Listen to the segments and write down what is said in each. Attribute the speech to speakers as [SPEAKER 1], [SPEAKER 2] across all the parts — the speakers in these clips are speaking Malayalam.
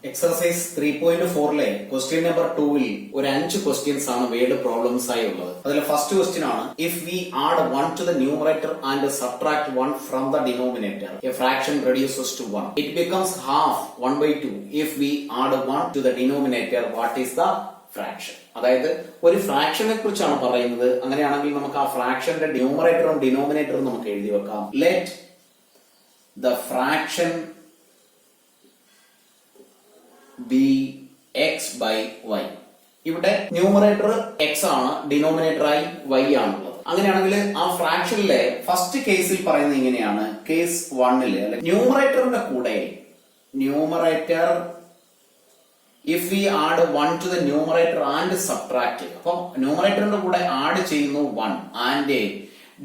[SPEAKER 1] എക്സർസൈസ് 3.4 ക്വസ്റ്റ്യൻ നമ്പർ 2 ഒരു 5 ക്വസ്റ്റ്യൻസ് ആണ് വേർഡ് പ്രോബ്ലംസ് ആയി ഉള്ളത്. അതിൽ ഫസ്റ്റ് ക്വസ്റ്റ്യൻ ആണ്, if we add 1 to the numerator and subtract 1 from the denominator a fraction reduces to 1 it becomes half 1/2. If we add 1 to the denominator what is the fraction? അതായത് ഒരു ഫ്രാക്ഷനെ കുറിച്ചാണ് പറയുന്നത്. അങ്ങനെയാണെങ്കിൽ നമുക്ക് ആ ഫ്രാക്ഷന്റെ ന്യൂമറേറ്ററും ഡിനോമിനേറ്ററും നമുക്ക് എഴുതി വെക്കാം. Let the fraction be x by y. ഇവിടെ ന്യൂമറേറ്റർ എക്സ് ആണ്, ഡിനോമിനേറ്റർ ആയി വൈ ആണുള്ളത്. അങ്ങനെയാണെങ്കിൽ ആ ഫ്രാക്ഷനിലെ ഫസ്റ്റ് കേസിൽ പറയുന്നത് ഇങ്ങനെയാണ്. കേസ് 1 അല്ലെ, ന്യൂമറേറ്ററിന്റെ കൂടെ numerator if we add 1 to the numerator and subtract, അപ്പൊ ന്യൂമറേറ്ററിന്റെ കൂടെ ആഡ് ചെയ്യുന്നു 1 ആൻഡ്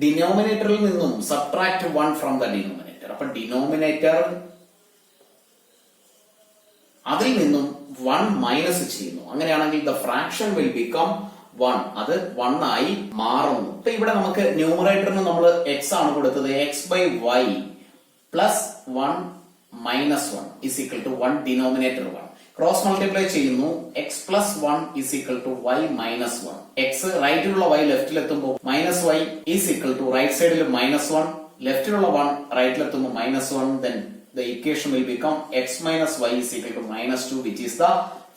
[SPEAKER 1] ഡിനോമിനേറ്ററിൽ നിന്നും സബ്ട്രാക്ട് 1 ഫ്രം ദ ഡിനോമിനേറ്റർ. അപ്പൊ ഡിനോമിനേറ്റർ അതിൽ നിന്നും 1 മൈനസ് ചെയ്യുന്നു. അങ്ങനെയാണെങ്കിൽ ദ ഫ്രാക്ഷൻ വിൽ ബിക്കം 1. അത് 1 ആയി മാറുന്നു. ഇപ്പൊ ഇവിടെ നമുക്ക് ന്യൂമറേറ്ററിന് നമ്മൾ എക്സ് ആണ് കൊടുത്തത്. X by Y plus 1 minus 1 is equal to 1 denominator 1. Cross multiply ചെയ്യുന്നു. X plus 1 is equal to Y minus 1. X റൈറ്റിലുള്ള വൈ ലെഫ്റ്റിലെത്തുമ്പോൾ minus Y is equal to right സൈഡിൽ മൈനസ് 1, ലെഫ്റ്റിലുള്ള 1 റൈറ്റിലെത്തുമ്പോൾ minus 1. Then the equation will become x minus y is equal to minus 2, which is the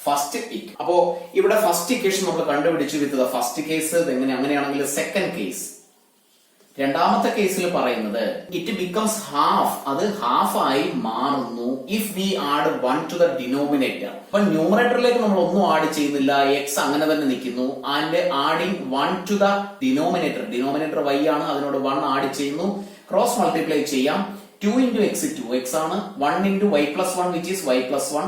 [SPEAKER 1] first equation. അപ്പോ ഇവിടെ ഫസ്റ്റ് ഇക്വേഷൻ നമ്മൾ കണ്ടുപിടിച്ചു വിത്ത് ദ ഫസ്റ്റ് കേസ്. അങ്ങനെയാണെങ്കിൽ സെക്കൻഡ് കേസ്, രണ്ടാമത്തെ കേസിൽ പറയുന്നത് ഇറ്റ് ബിക്കംസ് ഹാഫ്, അത് ഹാഫ് ആയി മാറുന്നു if we add 1 to the denominator. അപ്പൊ ന്യൂമറേറ്ററിലേക്ക് നമ്മൾ ഒന്നും ആഡ് ചെയ്യുന്നില്ല, എക്സ് അങ്ങനെ തന്നെ നിൽക്കുന്നു. And adding 1 to the denominator, denominator y ആണ്, അതിനോട് 1 ആഡ് ചെയ്യുന്നു. ക്രോസ് മൾട്ടിപ്ലൈ ചെയ്യാം. 2 into x 2x ആണ്. 1 into y plus 1 which is y plus 1.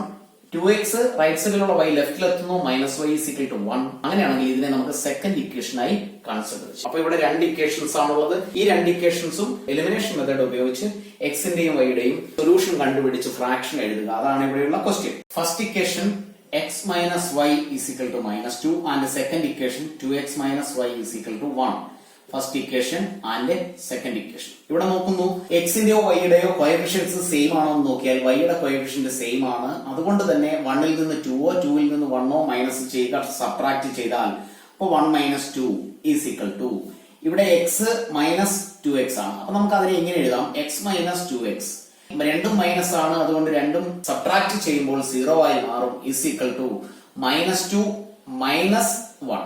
[SPEAKER 1] 2x right സൈഡിലുള്ള y ലെഫ്റ്റിലെത്തുന്നു, minus y is equal to 1. അങ്ങനെയാണെങ്കിൽ ഇതിനെ നമുക്ക് സെക്കൻഡ് ഇക്വേഷൻ ആയി കൺസിഡർ ചെയ്യാം. അപ്പൊ ഇവിടെ 2 ഇക്വേഷൻസ് ആണുള്ളത്. ഈ 2 ഇക്വേഷൻസും എലിമിനേഷൻ മെത്തേഡ് ഉപയോഗിച്ച് എക്സിന്റെയും വൈയുടെയും സൊല്യൂഷൻ കണ്ടുപിടിച്ച് ഫ്രാക്ഷൻ എഴുതുക. അതാണ് ഇവിടെയുള്ള question. First equation x minus y is equal to minus 2 and second equation 2x minus y is equal to 1. First equation and second equation. ഇവിടെ നോക്കുന്നു, എക്സിന്റെയോ വൈയുടെയോ കോഎഫിഷ്യൻസ് സെയിം ആണോ എന്ന് നോക്കിയാൽ വൈയുടെ കോഎഫിഷ്യന്റ് സെയിം ആണ്. അതുകൊണ്ട് തന്നെ 1ൽ നിന്ന് 2ഓ 2ൽ നിന്ന് 1ഓ മൈനസ് ചെയ്യുക, സബ്ട്രാക്ട് ചെയ്താൽ അപ്പൊ 1 മൈനസ് 2 ഈസ് ഈക്വൽ ടു, ഇവിടെ എക്സ് മൈനസ് 2x ആണ്. അപ്പൊ നമുക്ക് അതിനെ ഇങ്ങനെ എഴുതാം, എക്സ് മൈനസ് 2x. രണ്ടും മൈനസ് ആണ്, അതുകൊണ്ട് രണ്ടും സബ്ട്രാക്ട് ചെയ്യുമ്പോൾ 0 ആയി മാറും. Is equal to minus 2 minus 1.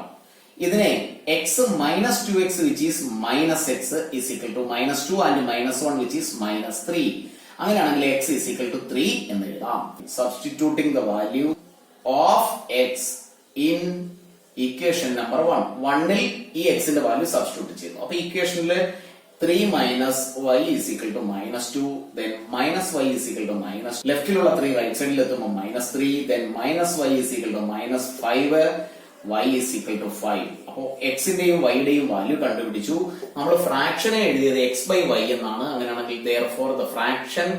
[SPEAKER 1] ഇതിനെ x minus 2x which is minus x is equal to minus 2 and minus 1 which is minus 3. അങ്ങനെയാണെങ്കിൽ x is equal to 3 എന്ന് എഴുതാം. Substituting the value of x in equation number 1. 1ൽ ഈ x ന്റെ വാല്യൂ സബ്സ്റ്റിറ്റ്യൂട്ട് ചെയ്യുന്നു. അപ്പൊ ഇക്വേഷനിൽ 3 minus y is equal to minus 2, then minus y is equal to minus, ലെഫ്റ്റിലുള്ള 3 റൈറ്റ് സൈഡിൽ എത്തുമ്പോൾ minus 3, then minus y is equal to minus 5, y is equal to 5. അപ്പോ എക്സിന്റെയും വൈയുടെയും വാല്യൂ കണ്ടുപിടിച്ചു. നമ്മൾ ഫ്രാക്ഷനെ എഴുതിയത് x by y എന്നാണ്. അങ്ങനെയാണെങ്കിൽ therefore the fraction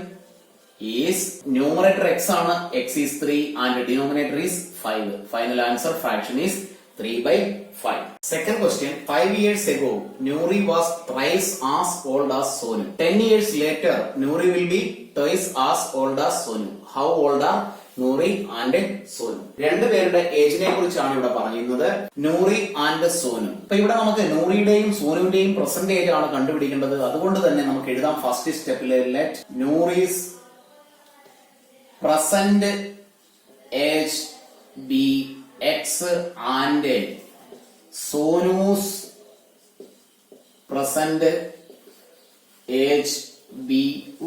[SPEAKER 1] is numerator x ആണ്, x is 3 and denominator is 5. Final answer fraction is 3 by 5. Second question, 5 years ago Nuri was thrice as old as Sonu. 10 years later Nuri will be twice as old as Sonu. How old are Noori and Sonu? രണ്ടുപേരുടെ ഏജിനെ കുറിച്ചാണ് ഇവിടെ പറയുന്നത്. നൂറി ആൻഡ് സോനു. അപ്പൊ ഇവിടെ നമുക്ക് നൂറിയുടെയും സോനുവിന്റെയും പ്രസന്റ് ഏജ് ആണ് കണ്ടുപിടിക്കേണ്ടത്. അതുകൊണ്ട് തന്നെ നമുക്ക് എഴുതാം ഫസ്റ്റ് സ്റ്റെപ്പില് let Noori's present age be X and Sonu's present age be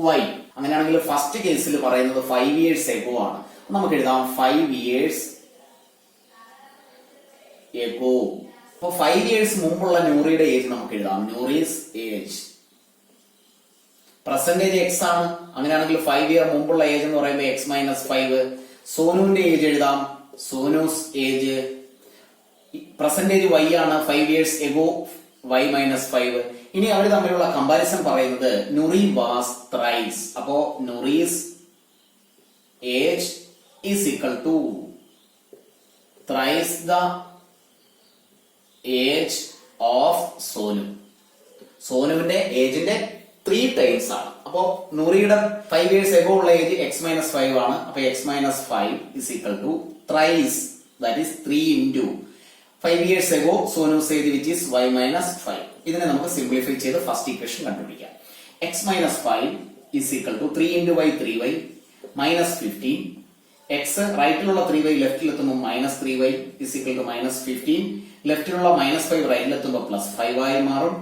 [SPEAKER 1] Y. അങ്ങനെയാണെങ്കിൽ ഫസ്റ്റ് കേസിൽ പറയുന്നത് 5 years ago ആണ്. നമുക്ക് എഴുതാം 5 years ago. അപ്പൊ 5 years മുമ്പുള്ള നൂറിയുടെ ഏജ് നമുക്ക് എഴുതാം. നൂറീസ് ഏജ് പ്രസന്റേജ് എക്സ് ആണ്. അങ്ങനെയാണെങ്കിൽ 5 year മുമ്പുള്ള ഏജ് എന്ന് പറയുമ്പോൾ എക്സ് മൈനസ് 5. സോനുവിന്റെ ഏജ് എഴുതാം. സോനൂസ് ഏജ് പ്രസന്റേജ് വൈ ആണ്. 5 years ago y മൈനസ് 5. ഇനി അവർ തമ്മിലുള്ള കമ്പാരിസൺ പറയുന്നത് നൂറി വാസ് ത്രൈസ്. അപ്പോ Noori's age is equal to thrice the age of Sonu. സോനുവിന്റെ ഏജിന്റെ 3 ടൈംസ് ആണ്. അപ്പോ നൂറിയുടെ 5 years ago ഉള്ള ഏജ് x-5 ആണ്. അപ്പൊ x-5 is equal to thrice, that is 3 into 5 years ago Sonu's age which is y-5. ഇതിനെ നമുക്ക് സിംപ്ലിഫൈ ചെയ്ത് ഫസ്റ്റ് ഇക്വേഷൻ കണ്ടുപിടിക്കാം. x-5 is equal to 3 into y 3y minus 15. x റൈറ്റിലുള്ള 3y ലെഫ്റ്റിലെത്തുമ്പോൾ -3y is equal to -15. ലെഫ്റ്റിലുള്ള -5 റൈറ്റിലെത്തുമ്പോൾ +5 ആയി മാറും.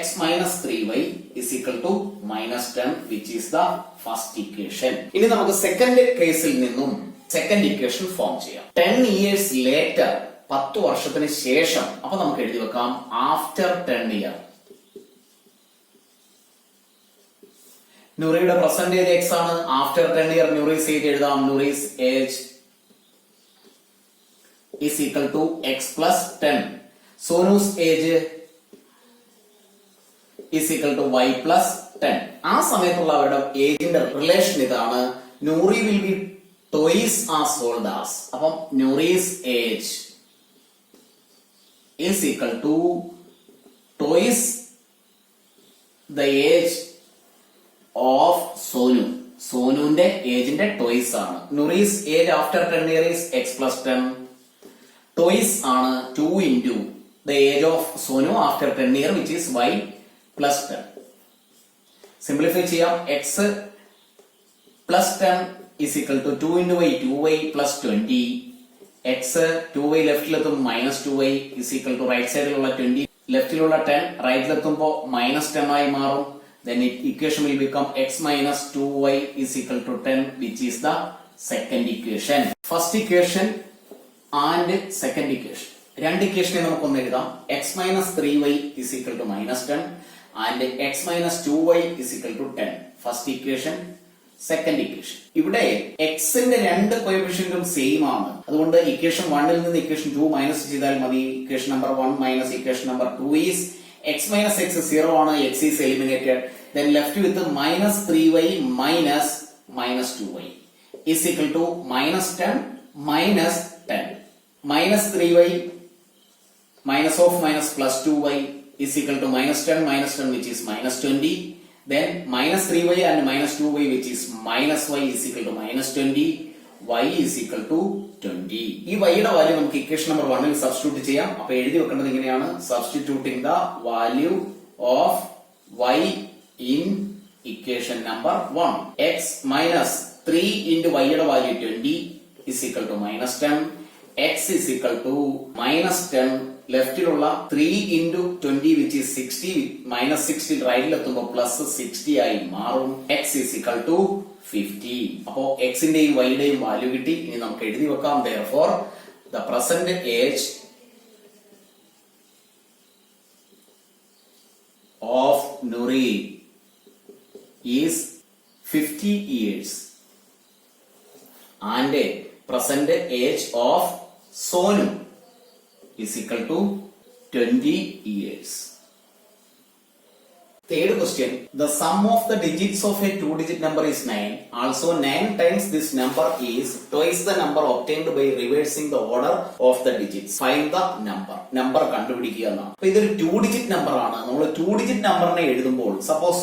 [SPEAKER 1] x minus 3y is equal to -10, which is the first equation. ഇനി നമുക്ക് സെക്കൻഡ് കേസിൽ നിന്നും സെക്കൻഡ് ഇക്വേഷൻ ഫോം ചെയ്യാം. 10 years later, 10 വർഷത്തിന് ശേഷം. അപ്പൊ നമുക്ക് എഴുതി വെക്കാം ആഫ്റ്റർ 10 years. നൂറിയുടെ പ്രസന്റ് ഏജ് x ആണ്. ആഫ്റ്റർ 10 years നൂറീസ് ഏജ് എഴുതാം. Noori's age is equal to x plus 10. Sonu's age is equal to y plus 10. ആ സമയത്തുള്ള അവരുടെ ഏജിന്റെ റിലേഷൻ ഇതാണ്. Noori will be twice as old as. അപ്പം Noori's age is equal to twice the age of Sonu. സോനുവിന്റെ ഏജിന്റെ twice ആണ്. Noori's age after 10 years is x plus 10. twice ആണ് 2 into the age of Sonu after 10 years which is y plus 10. Simplify ചെയ്യാം. x plus 10 is equal to 2 into y 2y plus 20. x 2y ലെഫ്റ്റിലെത്തും -2y is equal to right സൈഡിലുള്ള 20 ലെഫ്റ്റിലുള്ള 10 റൈറ്റിലെത്തുമ്പോൾ -10 ആയി മാറും. then equation will become x minus 2y is equal to 10, which is the second equation. first equation and second equation. രണ്ട് ഇക്വേഷനെ നമുക്കൊന്ന് എഴുതാം. x minus 3y is equal to -10 and x minus 2y is equal to 10. first equation, second equation. ഇവിടെ x ന്റെ രണ്ട് കോഎഫിഷ്യന്റും സെയിം ആണ്. അതുകൊണ്ട് ഇക്വേഷൻ 1 ൽ നിന്ന് ഇക്വേഷൻ 2 മൈനസ് ചെയ്താൽ മതി. Equation number 1 minus equation number 2 is x minus x 0 ആണ്. x is eliminated. then left with -3y minus -2y is equal to -10 minus 10. -3y minus of minus plus 2y is equal to -10 which is -20. then -3y and -2y which is -y is equal to -20. y is equal to 20. ഈ y യുടെ വാല്യൂ നമുക്ക് ഇക്വേഷൻ നമ്പർ 1 ൽ സബ്സ്റ്റിറ്റ്യൂട്ട് ചെയ്യാം. അപ്പോൾ എഴുതി വെക്കേണ്ടത് ഇങ്ങനെയാണ്. Substituting the value of y in equation number 1. x minus 3 into y യുടെ value 20 is equal to -10. x is equal to -10. ലെഫ്റ്റിലുള്ള 3 into 20 which is 60 -60 റൈറ്റിലെത്തുമ്പോൾ +60 ആയി മാറും. x is equal to 50. അപ്പോ x ന്റെയും y യുടെയും വാല്യൂ കിട്ടി. ഇനി നമുക്ക് എഴുതി വെക്കാം. therefore the present age of Nuri is 50 years and present age of Sonu is equal to 20 years. Third question. The sum of the digits of a 2-digit number is 9. Also 9 times this number is twice the number obtained by reversing the order of the digits. Find the number. Number കണ്ടുപിടിക്കുക എന്നാണ്. അപ്പോൾ ഇതൊരു 2-digit number ആണ്. നമ്മൾ 2-digit numberനെ എഴുതുമ്പോൾ സപ്പോസ്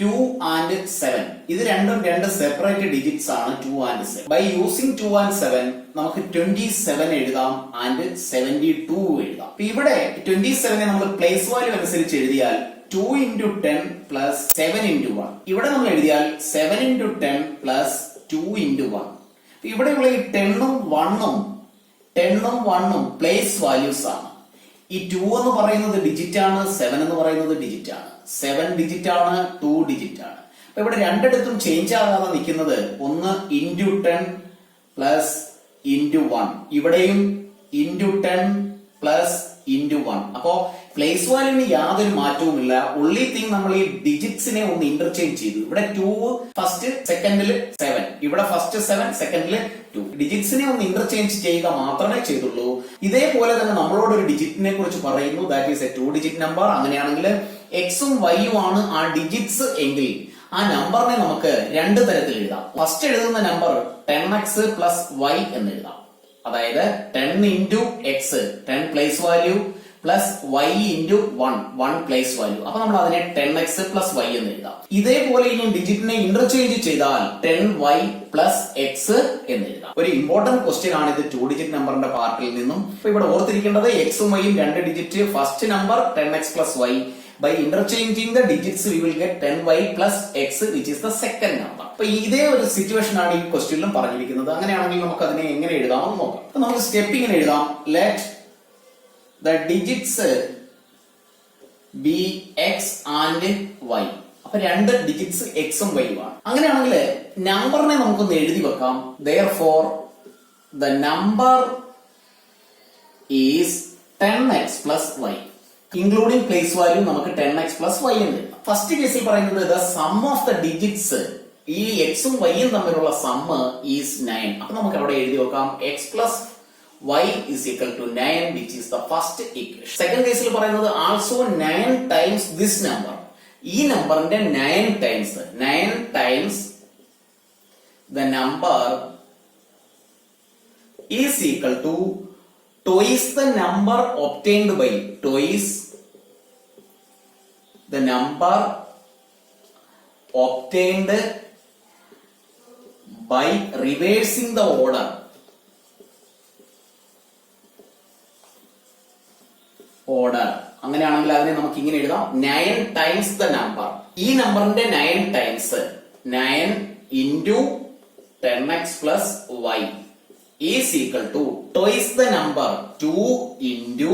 [SPEAKER 1] 2 and 7 ഇത് രണ്ടും രണ്ട് സെപ്പറേറ്റ് ഡിജിറ്റ്സ് ആണ്. 2 and 7. ബൈ യൂസിംഗ് 2 and 7 നമുക്ക് 27 എഴുതാം and 72 എഴുതാം. അപ്പൊ ഇവിടെ 27നെ നമ്മൾ പ്ലേസ് വാല്യൂ അനുസരിച്ച് എഴുതിയാൽ 2 into 10 plus 7 into 1. ഇവിടെ നമ്മൾ എഴുതിയാൽ 7 into 10 plus 2 into 1. ഇവിടെയുള്ള ഈ 10ഉം 1ഉം പ്ലേസ് വാല്യൂസ് ആണ്. ഈ 2 എന്ന് പറയുന്നത് ഡിജിറ്റ് ആണ്. 7 എന്ന് പറയുന്നത് ഡിജിറ്റ് ആണ്. 7 ഡിജിറ്റ് ആണ്, 2 ഡിജിറ്റ് ആണ്. അപ്പൊ ഇവിടെ രണ്ടിടത്തും ചേഞ്ച് ആകാതെ നിൽക്കുന്നത് ഒന്ന് into 10 plus into 1. ഇവിടെയും into 10 plus into 1. അപ്പോ പ്ലേസ് വാല്യൂവിന് യാതൊരു മാറ്റവുമില്ല. only thing നമ്മൾ ഈ ഡിജിറ്റ്സിനെ ഒന്ന് ഇന്റർചേഞ്ച് ചെയ്തു. ഇവിടെ 2 ഫസ്റ്റ്, സെക്കൻഡിൽ 7. ഇവിടെ ഫസ്റ്റ് 7, സെക്കൻഡിൽ 2. ഡിജിറ്റ്സിനെ ഒന്ന് ഇന്റർചേഞ്ച് ചെയ്യുക മാത്രമേ ചെയ്തുള്ളൂ. ഇതേപോലെ തന്നെ നമ്മളോട് ഒരു ഡിജിറ്റിനെ കുറിച്ച് പറയുന്നു. That is A 2-digit number. അങ്ങനെയാണെങ്കിൽ എക്സും വൈയും ആണ് ആ ഡിജിറ്റ്സ് എങ്കിൽ ആ നമ്പറിനെ നമുക്ക് രണ്ട് തരത്തിൽ എഴുതാം. ഫസ്റ്റ് എഴുതുന്ന നമ്പർ 10x plus y എന്ന് എഴുതാം. അതായത് 10 into x, 10 place value plus y into 1 place value. അപ്പൊ നമ്മൾ അതിനെ 10x പ്ലസ് വൈ എന്ന് എഴുതാം. ഇതേപോലെ ഇനി ഡിജിറ്റിനെ ഇന്റർചേഞ്ച് ചെയ്താൽ 10y പ്ലസ് എക്സ് എന്ന് എഴുതാം. ഒരു ഇമ്പോർട്ടന്റ് ക്വസ്റ്റ്യൻ ആണ് ഇത് 2 ഡിജിറ്റ് നമ്പറിന്റെ പാർട്ടിൽ നിന്നും. അപ്പൊ ഇവിടെ ഓർത്തിരിക്കേണ്ടത് എക്സും വൈയും 2 ഡിജിറ്റ്, first number 10x plus y. By interchanging the digits, we will get 10y plus x, which is the second number. അപ്പൊ ഇതേ ഒരു സിറ്റുവേഷൻ ആണ് ഈ ക്വസ്റ്റ്യനിലും പറഞ്ഞിരിക്കുന്നത്. അങ്ങനെയാണെങ്കിൽ നമുക്ക് അതിനെ എങ്ങനെ എഴുതാമെന്ന് നോക്കാം. അപ്പൊ നമുക്ക് സ്റ്റെപ്പ് ഇങ്ങനെ എഴുതാം. Let the digits be X and y. അപ്പൊ 2 ഡിജിറ്റ്സ് എക്സും വൈയും ആണ്. അങ്ങനെയാണെങ്കിൽ നമ്പറിനെ നമുക്കൊന്ന് എഴുതി വെക്കാം. Therefore, the number is 10x plus y. Including place value നമുക്ക് 10x പ്ലസ് വൈ എന്ന് എഴുതാം. ഫസ്റ്റ് കേസിൽ പറയുന്നത് the sum of the digits, ഈ എക്സും വൈയും തമ്മിലുള്ള സമ്മ് ഈസ് 9. അപ്പൊ നമുക്ക് അവിടെ എഴുതി വെക്കാം x plus y is equal to 9, which is the first equation. Second കേസിൽ പറയുന്നത് ആൾസോ 9 ടൈംസ് ദിസ് നമ്പർ. ഈ നമ്പറിന്റെ 9 times the number is equal to twice the number obtained by the number obtained by reversing the order. അങ്ങനെയാണെങ്കിൽ അതിനെ നമുക്ക് ഇങ്ങനെ എഴുതാം 9 ടൈംസ് ദ നമ്പർ. ഈ നമ്പറിന്റെ 9 times 9 into 10x plus y is equal to twice the number 2 into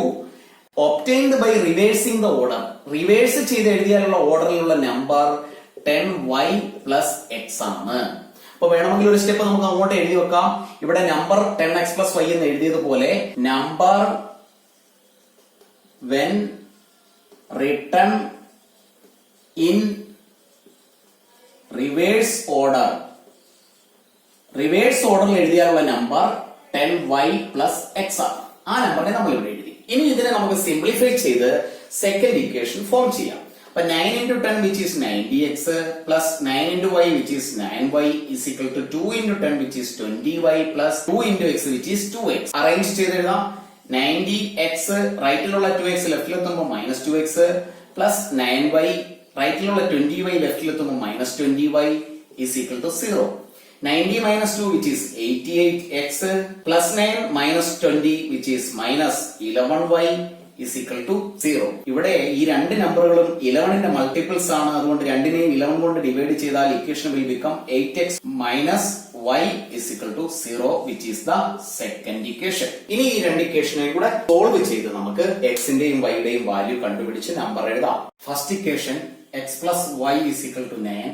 [SPEAKER 1] obtained by reversing the order. Reverse ചെയ്ത് എഴുതിയാലുള്ള ഓർഡറിലുള്ള നമ്പർ 10y plus x ആണ്. അപ്പൊ വേണമെങ്കിൽ ഒരു സ്റ്റെപ്പ് നമുക്ക് അങ്ങോട്ട് എഴുതി വെക്കാം. ഇവിടെ നമ്പർ 10x plus y എന്ന് എഴുതിയതുപോലെ number when written in reverse order, reverse ഓർഡറിൽ എഴുതിയാലുള്ള നമ്പർ 10y plus x ആണ്. ആ നമ്പറിനെ നമ്മൾ ഇവിടെ എഴുതി. ഇനി ഇതിനെ നമുക്ക് സിംപ്ലിഫൈ ചെയ്ത് സെക്കൻഡ് ഇക്വേഷൻ ഫോം ചെയ്യാം. അപ്പൊ 9 into 10 which is 9dx plus 9 into y which is 9y is equal to 2 into 10 which is 20y plus 2 into x which is 2x. Arrange ചെയ്ത് എഴുതാം. 90x റൈറ്റിലുള്ള 2x ലെഫ്റ്റിലെത്തുമ്പോൾ മൈനസ് 2x പ്ലസ് 9y റൈറ്റിലുള്ള 20y ലെഫ്റ്റിലെത്തുമ്പോൾ minus 20y is equal to 0. 90 minus 2 which is 88x plus 9 minus 20 which is minus 11y is equal to 0. ഇവിടെ ഈ രണ്ട് നമ്പറുകളും 11ന്റെ മൾട്ടിപ്പിൾസ് ആണ്. അതുകൊണ്ട് രണ്ടിനെയും 11 കൊണ്ട് ഡിവൈഡ് ചെയ്താൽ equation will become 8x minus y is equal to 0, which is the second equation. ഇനി ഈ രണ്ട് ഇക്വേഷനെയും കൂടെ സോൾവ് ചെയ്ത് നമുക്ക് x ന്റെയും y യുടെയും വാല്യൂ കണ്ടുപിടിച്ച് നമ്പർ എഴുതാം. First equation x plus y is equal to 9.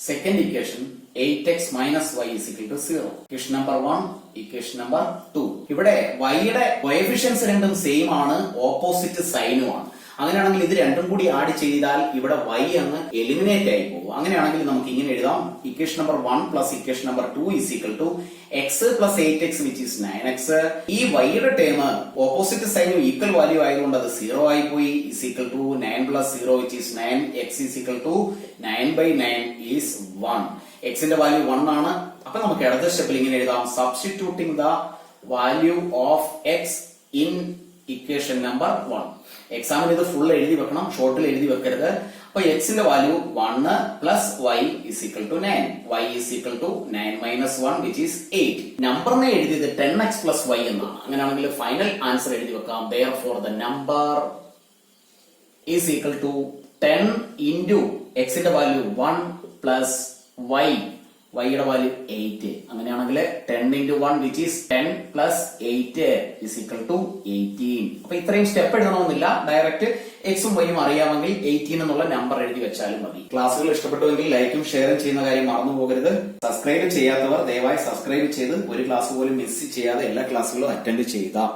[SPEAKER 1] Second equation 8x minus y is equal to 0. Equation number 1, equation number 2. ഇവിടെ y യുടെ കോഎഫിഷ്യൻസ് രണ്ടും സെയിം ആണ്, ഓപ്പോസിറ്റ് സൈനും ആണ്. അങ്ങനെയാണെങ്കിൽ ഇത് രണ്ടും കൂടി ആഡ് ചെയ്താൽ ഇവിടെ y അങ്ങ് എലിമിനേറ്റ് ആയി പോകും. അങ്ങനെയാണെങ്കിൽ നമുക്ക് ഇങ്ങനെ എഴുതാം. Equation number 1 plus equation number 2 is equal to x plus 8x which is 9x. ഈ y യുടെ ടേം ഓപ്പോസിറ്റ് സൈനും ഈക്വൽ വാല്യൂ ആയതുകൊണ്ട് അത് 0 ആയി പോയി. is equal to 9 plus 0 which is 9. x is equal to 9 by 9 is 1. x ന്റെ വാല്യൂ 1 ആണ്. അപ്പൊ നമുക്ക് അടുത്ത സ്റ്റെപ്പിൽ ഇങ്ങനെ എഴുതാം. Substituting the value of x in equation number 1. എക്സാമിന് ഇത് ഫുൾ എഴുതി വെക്കണം, ഷോർട്ടിൽ എഴുതി വെക്കരുത്. അപ്പൊ x ന്റെ value 1 plus y is equal to 9. y is equal to 9 minus 1 which is 8. നമ്പറിനെ എഴുതിയത് 10x plus y എന്നാണ്. അങ്ങനെയാണെങ്കിൽ ഫൈനൽ ആൻസർ എഴുതി വെക്കാം. Therefore the number is equal to 10 into x ന്റെ വാല്യൂ 1 plus y യുടെ വാല്യൂ 8. അങ്ങനെയാണെങ്കിൽ 10 into 1 which is 10 plus 8 is equal to 18. അപ്പൊ ഇത്രയും സ്റ്റെപ്പ് എഴുതണമെന്നില്ല, ഡയറക്റ്റ് എക്സും വൈയും അറിയാമെങ്കിൽ 18 എന്നുള്ള നമ്പർ എഴുതി വെച്ചാലും മതി. ക്ലാസ്സുകൾ ഇഷ്ടപ്പെട്ടുവെങ്കിൽ ലൈക്കും ഷെയറും ചെയ്യുന്ന കാര്യം മറന്നു പോകരുത്. സബ്സ്ക്രൈബ് ചെയ്യാത്തവർ ദയവായി സബ്സ്ക്രൈബ് ചെയ്ത് ഒരു ക്ലാസ് പോലും മിസ് ചെയ്യാതെ എല്ലാ ക്ലാസ്സുകളും അറ്റൻഡ് ചെയ്യുക.